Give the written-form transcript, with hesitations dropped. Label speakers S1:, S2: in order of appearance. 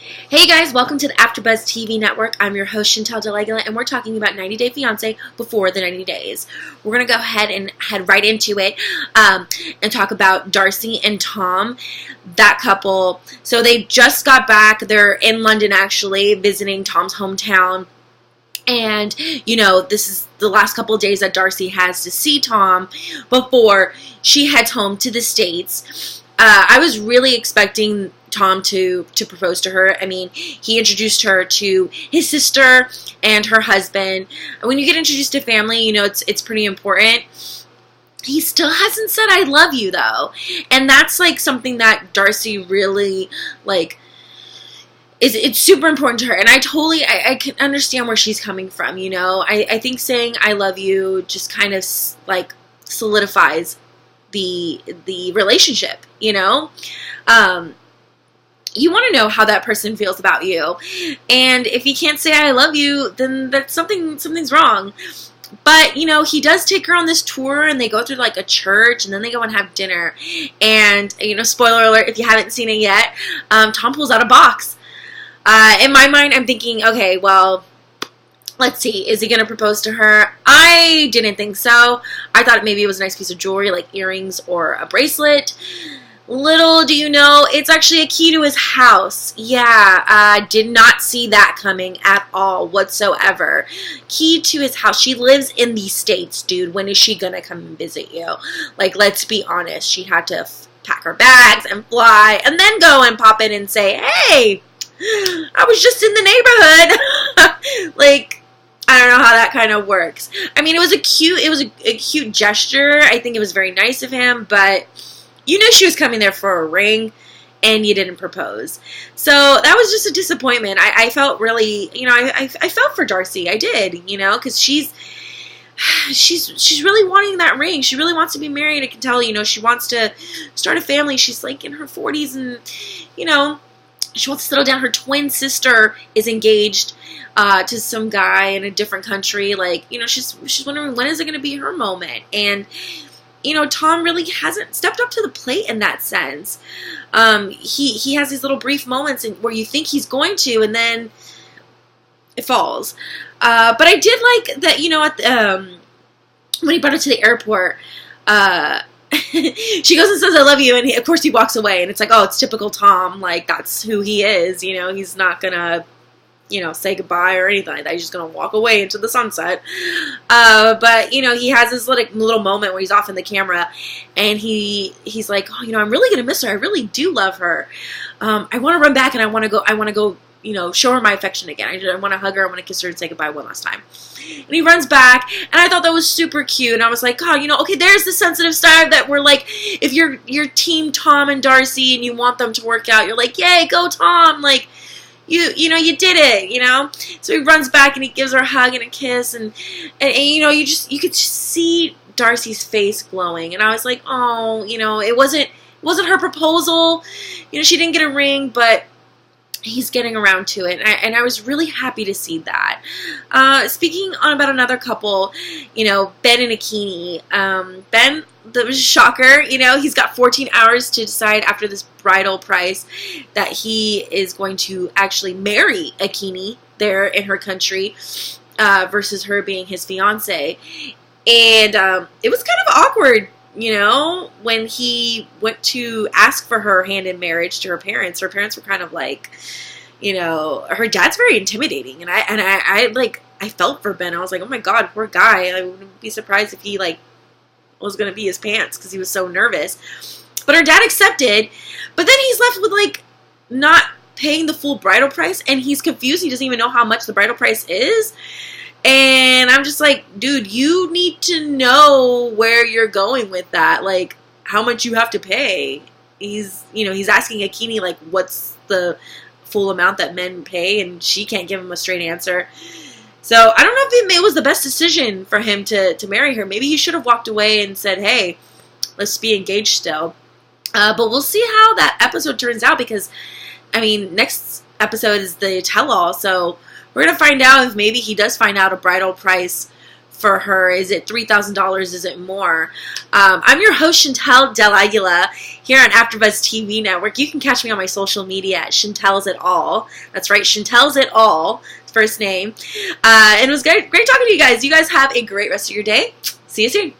S1: Hey guys, welcome to the AfterBuzz TV network. I'm your host Chantel Delegula, and we're talking about 90 Day Fiance before the 90 days. We're going to go ahead and head right into it and talk about Darcy and Tom, that couple. So they just got back. They're in London actually, visiting Tom's hometown. And, you know, this is the last couple of days that Darcy has to see Tom before she heads home to the States. I was really expecting Tom to propose to her. I mean, he introduced her to his sister and her husband. When you get introduced to family, you know, it's pretty important. He still hasn't said I love you, though. And that's, like, something that Darcy really, like, it's super important to her. And I can understand where she's coming from, you know. I think saying I love you just kind of, like, solidifies the relationship, you know. You want to know how that person feels about you, and if he can't say I love you, then that's something's wrong. But, you know, he does take her on this tour, and they go through, like, a church, and then they go and have dinner. And, you know, spoiler alert, if you haven't seen it yet, Tom pulls out a box. In my mind, I'm thinking, okay, well, let's see, is he going to propose to her? I didn't think so. I thought maybe it was a nice piece of jewelry, like earrings or a bracelet. Little do you know, it's actually a key to his house. Yeah, I did not see that coming at all whatsoever. Key to his house. She lives in the States, dude. When is she gonna come and visit you? Like, let's be honest. She had to pack her bags and fly and then go and pop in and say, hey, I was just in the neighborhood. Like, I don't know how that kind of works. I mean, it was a cute gesture. I think it was very nice of him, but you knew she was coming there for a ring, and you didn't propose. So that was just a disappointment. I felt really, you know, I felt for Darcy. I did, you know, because she's really wanting that ring. She really wants to be married. I can tell, you know, she wants to start a family. She's like in her 40s, and, you know, she wants to settle down. Her twin sister is engaged to some guy in a different country. Like, you know, she's wondering, when is it going to be her moment? And, you know, Tom really hasn't stepped up to the plate in that sense. He has these little brief moments where you think he's going to, and then it falls. But I did like that, you know, at when he brought her to the airport, she goes and says, I love you, and of course he walks away, and it's like, oh, it's typical Tom, like, that's who he is, you know, he's not gonna, you know, say goodbye or anything like that. He's just gonna walk away into the sunset. But, you know, he has this little moment where he's off in the camera, and he's like, oh, you know, I'm really gonna miss her. I really do love her. I want to run back, and I want to go, you know, show her my affection again. I want to hug her. I want to kiss her and say goodbye one last time. And he runs back, and I thought that was super cute. And I was like, God, you know, okay, there's the sensitive side that we're like, if you're team Tom and Darcy and you want them to work out, you're like, yay, go Tom, like, you know, you did it, you know? So he runs back, and he gives her a hug and a kiss, and you know, you could just see Darcy's face glowing. And I was like, oh, you know, it wasn't her proposal. You know, she didn't get a ring, but he's getting around to it, and I was really happy to see that. Speaking about another couple, you know, Ben and Akini. Ben, that was a shocker, you know, he's got 14 hours to decide after this bridal price that he is going to actually marry Akini there in her country, versus her being his fiance. And it was kind of awkward, you know, when he went to ask for her hand in marriage to her parents. Her parents were kind of like, you know, her dad's very intimidating, and I felt for Ben. I was like, oh my God, poor guy. I wouldn't be surprised if he, like, was going to be his pants because he was so nervous. But her dad accepted, but then he's left with, like, not paying the full bridal price, and he's confused. He doesn't even know how much the bridal price is. And I'm just like, dude, you need to know where you're going with that. Like, how much you have to pay. He's asking Akini, like, what's the full amount that men pay, and she can't give him a straight answer. So I don't know if it was the best decision for him to marry her. Maybe he should have walked away and said, hey, let's be engaged still. But we'll see how that episode turns out, because, I mean, next episode is the tell-all, so we're going to find out if maybe he does find out a bridal price for her? Is it $3,000? Is it more? I'm your host, Chantel Del Aguila, here on AfterBuzz TV Network. You can catch me on my social media at Chantel's It All. That's right, Chantel's It All, first name. And it was great talking to you guys. You guys have a great rest of your day. See you soon.